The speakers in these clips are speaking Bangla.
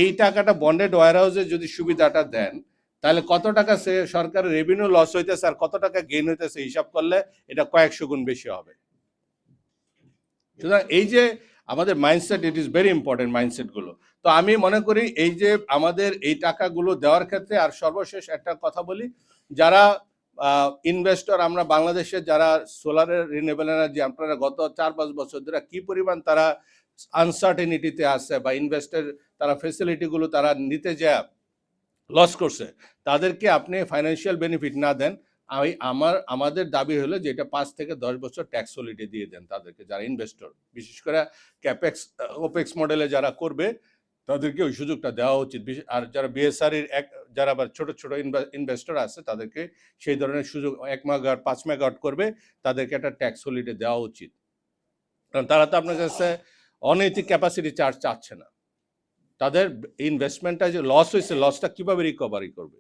এই টাকাটা বন্ডেড ওয়্যারহাউসে যদি সুবিধাটা দেন, তাহলে কত টাকা সে সরকারের রেভিনিউ লস হইতেছে আর কত টাকা গেইন হইতেছে হিসাব করলে এটা কয়েকশো গুণ বেশি হবে। সুতরাং এই যে আমাদের mindset, it is very important মাইন্ডসেটগুলো। তো আমি মনে করি এই যে আমাদের এই টাকাগুলো দেওয়ার ক্ষেত্রে, আর সর্বশেষ একটা কথা বলি, যারা ইনভেস্টর, আমরা বাংলাদেশে যারা সোলারের রিনিউয়েবল এনার্জি, আপনারা গত 4-5 বছর ধরে কি পরিমাণ তারা আনসার্টেনিটিতে আছে বা ইনভেস্টের তারা ফেসিলিটিগুলো তারা নিতে যায় লস করছে, তাদেরকে আপনি ফাইন্যান্সিয়াল বেনিফিট না দেন, আমাদের দাবি হলো যে এটা 5 থেকে 10 বছর ট্যাক্স হলিডে দিয়ে দেন তাদেরকে, যারা ইনভেস্টর, বিশেষ করে ক্যাপেক্স ওপেক্স মডেলে যারা করবে তাদেরকে ওই সুযোগটা দেওয়া উচিত। আর যারা বিএসআরির যারা আবার ছোট ছোট ইনভেস্টর আছে তাদেরকে সেই ধরনের সুযোগ, 1 মেগাওয়াট 5 মেগাওয়াট করবে তাদেরকে একটা ট্যাক্স হলিডে দেওয়া উচিত। কারণ তারা তো আপনার কাছে অনৈতিক ক্যাপাসিটি চার্জ চাচ্ছে না। তাদের ইনভেস্টমেন্টটা যে লস হয়েছে, লসটা কিভাবে রিকভারি করবে?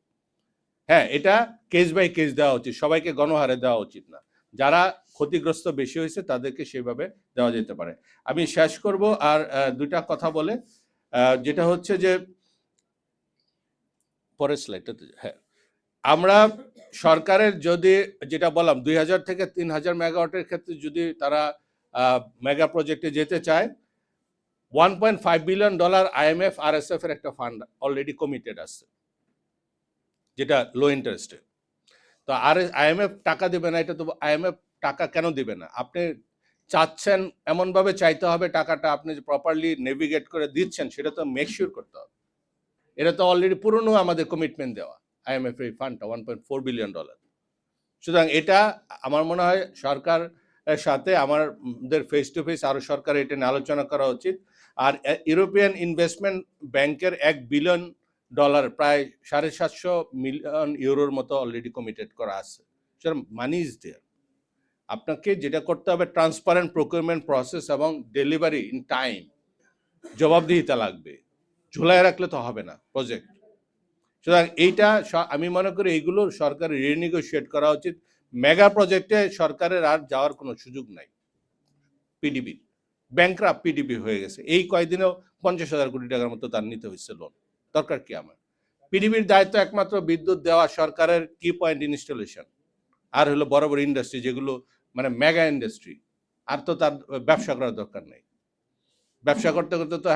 হ্যাঁ, এটা কেস বাই কেস দেওয়া উচিত, সবাইকে গণহারে দেওয়া উচিত না। যারা ক্ষতিগ্রস্ত বেশি হয়েছে তাদেরকে সেইভাবে দেওয়া যেতে পারে। আমি শেষ করব আর দুইটা কথা বলে, যেটা হচ্ছে যে পরের স্লাইডটাতে, হ্যাঁ, আমরা সরকারের যদি যেটা বললাম 2000 থেকে 3000 মেগাওয়াটের ক্ষেত্রে যদি তারা মেগা প্রজেক্টে যেতে চায়, $1.5 বিলিয়ন IMF RSF এর একটা ফান্ড অলরেডি কমিটেড আছে, যেটা লো ইন্টারেস্টে। তো আর IMF টাকা দেবে না, এটা তো IMF টাকা কেন দেবে না? আপনি চাচ্ছেন, এমনভাবে চাইতে হবে টাকাটা আপনি যে প্রপারলি নেভিগেট করে দিচ্ছেন সেটা তো মেক শিওর করতে হবে। এটা তো অলরেডি পুরনো আমাদের কমিটমেন্ট দেওয়া IMF এই ফান্ডটা $1.4 বিলিয়ন। সুতরাং এটা আমার মনে হয় সরকারের সাথে আমাদের ফেস টু ফেস আরো সরকার এটা নিয়ে আলোচনা করা উচিত। আর ইউরোপিয়ান ইনভেস্টমেন্ট ব্যাংকের $1 বিলিয়ন, প্রায় 750 মিলিয়ন ইউরোর মতো অলরেডি কমিটেড করা আছে। সুতরাং মানি ইজ দেয়ার। আপনাকে যেটা করতে হবে, ট্রান্সপারেন্ট প্রকিউরমেন্ট প্রসেস এবং ডেলিভারি ইন টাইম, জবাবদিহিতা লাগবে। ঝুলাই রাখলে তো হবে না প্রজেক্ট। সুতরাং এইটা আমি মনে করি এইগুলো সরকারের রিনেগোশিয়েট করা উচিত। মেগা প্রজেক্টে সরকারের আর যাওয়ার কোনো সুযোগ নাই। পিডিবি ব্যাংকরাপ্ট পিডিবি হয়ে গেছে, এই কয়েকদিনেও 50,000 কোটি টাকার মতো তার নিতে হয়েছে লোন। দরকার কি আমার? পিডিবির দায়িত্ব একমাত্র বিদ্যুৎ দেওয়া, সরকারের কি পয়েন্ট ইনস্টলেশন, আর হলো বড় বড় ইন্ডাস্ট্রি যেগুলো মানে মেগা ইন্ডাস্ট্রি, আর তো তার ব্যবসা করার দরকার নেই। ব্যবসা করতে করতে তো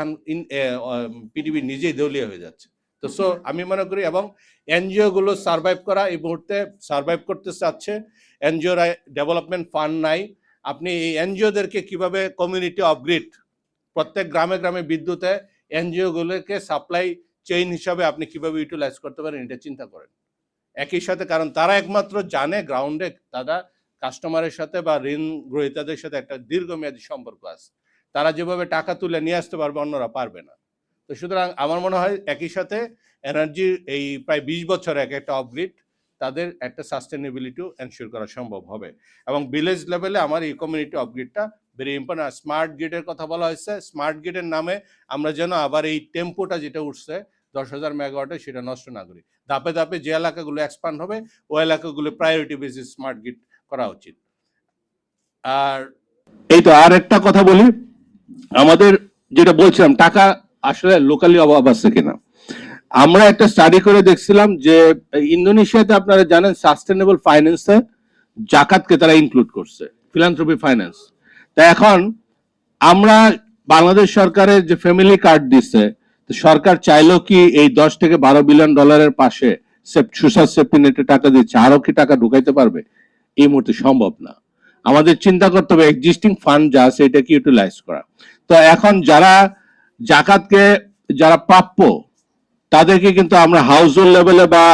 পিডিবি নিজেই দেউলিয়া হয়ে যাচ্ছে। তো সো আমি মনে করি, এবং এনজিও গুলো সার্ভাইভ করা এই মুহূর্তে সার্ভাইভ করতে চাচ্ছে, এনজিওরা ডেভেলপমেন্ট ফান্ড নাই। আপনি এই এনজিওদেরকে কিভাবে কমিউনিটি আপগ্রেড, প্রত্যেক গ্রামে গ্রামে বিদ্যুতে এনজিও গুলোকে সাপ্লাই চেইন হিসাবে আপনি কিভাবে ইউটিলাইজ করতে পারেন, এটা চিন্তা করেন। একই সাথে, কারণ তারা একমাত্র জানে গ্রাউন্ডে তারা কাস্টমারের সাথে বা ঋণ গ্রহীতাদের সাথে একটা দীর্ঘমেয়াদী সম্পর্ক আছে, তারা যেভাবে টাকা তুলে নিয়ে আসতে পারবে অন্যরা পারবে না। তো সুতরাং আমার মনে হয় একই সাথে এনার্জির এই প্রায় 20 বছর একটা আপগ্রেড তাদের একটা সাস্টেনেবিলিটিও এনশিওর করা সম্ভব হবে। এবং ভিলেজ লেভেলে আমার এই কমিউনিটি আপগ্রেডটা ভেরি ইম্পর্টেন্ট। স্মার্ট গ্রিডের কথা বলা হয়েছে, স্মার্ট গ্রিডের নামে আমরা যেন আবার এই টেম্পোটা যেটা উঠছে 10,000 মেগাওয়াটে সেটা নষ্ট না করি। ধাপে ধাপে যে এলাকাগুলো এক্সপান্ড হবে ওই এলাকাগুলো প্রায়োরিটি বেসিস স্মার্ট গ্রিড করা উচিত। আর এই তো আর একটা কথা বলি, আমাদের যেটা বলছিলাম টাকা আসলে লোকালি অভাব আছে কিনা। আমরা একটা স্টাডি করে দেখছিলাম যে ইন্দোনেশিয়াতে আপনারা জানেন সাস্টেনেবল ফাইন্যান্সে জাকাতকে তারা ইনক্লুড করছে, ফিলান্থ্রপি ফাইন্যান্স। তা এখন আমরা বাংলাদেশ সরকারের যে ফ্যামিলি কার্ড দিচ্ছে, সরকার চাইলেও কি এই 10 থেকে 12 বিলিয়ন ডলারের পাশে সোশ্যাল সেফটি নেটে টাকা দিচ্ছে, আরো কি টাকা ঢুকাইতে পারবে? এই মুহূর্তে সম্ভব না। আমাদের চিন্তা করতে হবে এক্সিস্টিং ফান্ড যা আছে এটাকে ইউটিলাইজ করা। তো এখন যারা জাকাতকে যারা প্রাপ্য তাদেরকে কিন্তু আমরা হাউস হোল্ড লেভেলে বা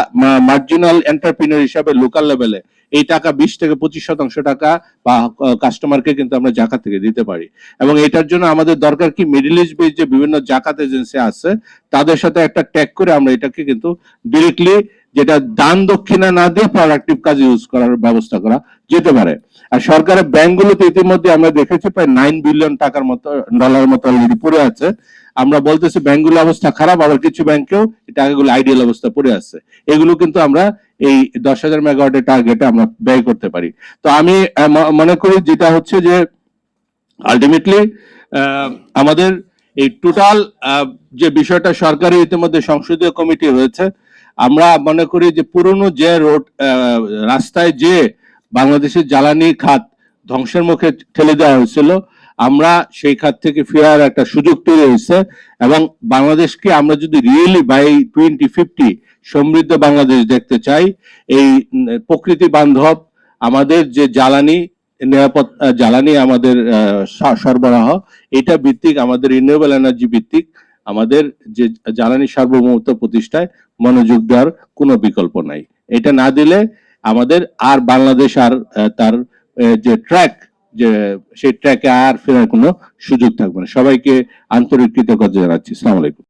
মার্জিনাল এন্টারপ্রিনার হিসাবে লোকাল লেভেলে এই টাকা 20 থেকে 25% টাকা বা কাস্টমারকে কিন্তু আমরা জাকাত থেকে দিতে পারি। এবং এটার জন্য আমাদের দরকার কি, মিডল ইস্ট বেস যে বিভিন্ন জাকাত এজেন্সি আছে তাদের সাথে একটা ট্যাগ করে আমরা এটাকে কিন্তু ডিরেক্টলি, যেটা দান দক্ষিণা না দিয়ে প্রোডাক্টিভ কাজে ইউজ করার ব্যবস্থা করা যেতে পারে। আর সরকারের ব্যাংকগুলোতে ইতিমধ্যে আমরা দেখেছি প্রায় 9 বিলিয়ন টাকার মতো ডলার মতো অলরেডি পড়ে আছে। আমরা বলতেছি ব্যাংকগুলোর অবস্থা খারাপ, আবার কিছু ব্যাংকেও টাকাগুলো আইডিয়াল অবস্থা পড়ে আছে। এগুলো কিন্তু আমরা এই 10,000 মেগাওয়াটের টার্গেটে আমরা ব্যয় করতে পারি। তো আমি মনে করি যেটা হচ্ছে যে আলটিমেটলি আমাদের এই টোটাল যে বিষয়টা সরকারি ইতিমধ্যে সংসদীয় কমিটি হয়েছে, আমরা মনে করি যে পুরনো যে রোড রাস্তায় যে বাংলাদেশের জ্বালানি খাত ধ্বংসের মুখে ঠেলে দেওয়া হয়েছিল, আমরা সেই খাত থেকে ফেরার একটা সুযোগ তৈরি হয়েছে। এবং বাংলাদেশকে আমরা যদি রিয়েলি বাই 2050 সমৃদ্ধ বাংলাদেশ দেখতে চাই, এই প্রকৃতি বান্ধব আমাদের যে জ্বালানি নিরাপদ জ্বালানি আমাদের সরবরাহ, এটা ভিত্তিক আমাদের রিনিউয়েবল এনার্জি ভিত্তিক আমাদের যে জ্বালানি সার্বভৌমত্ব প্রতিষ্ঠায় মনোযোগ দেওয়ার কোনো বিকল্প নাই। এটা না দিলে আমাদের আর বাংলাদেশ আর তার যে ট্র্যাক, যে সেই ট্র্যাকে আর ফেরার কোনো সুযোগ থাকবে না। সবাইকে আন্তরিক কৃতজ্ঞতা জানাচ্ছি। আসসালামু আলাইকুম।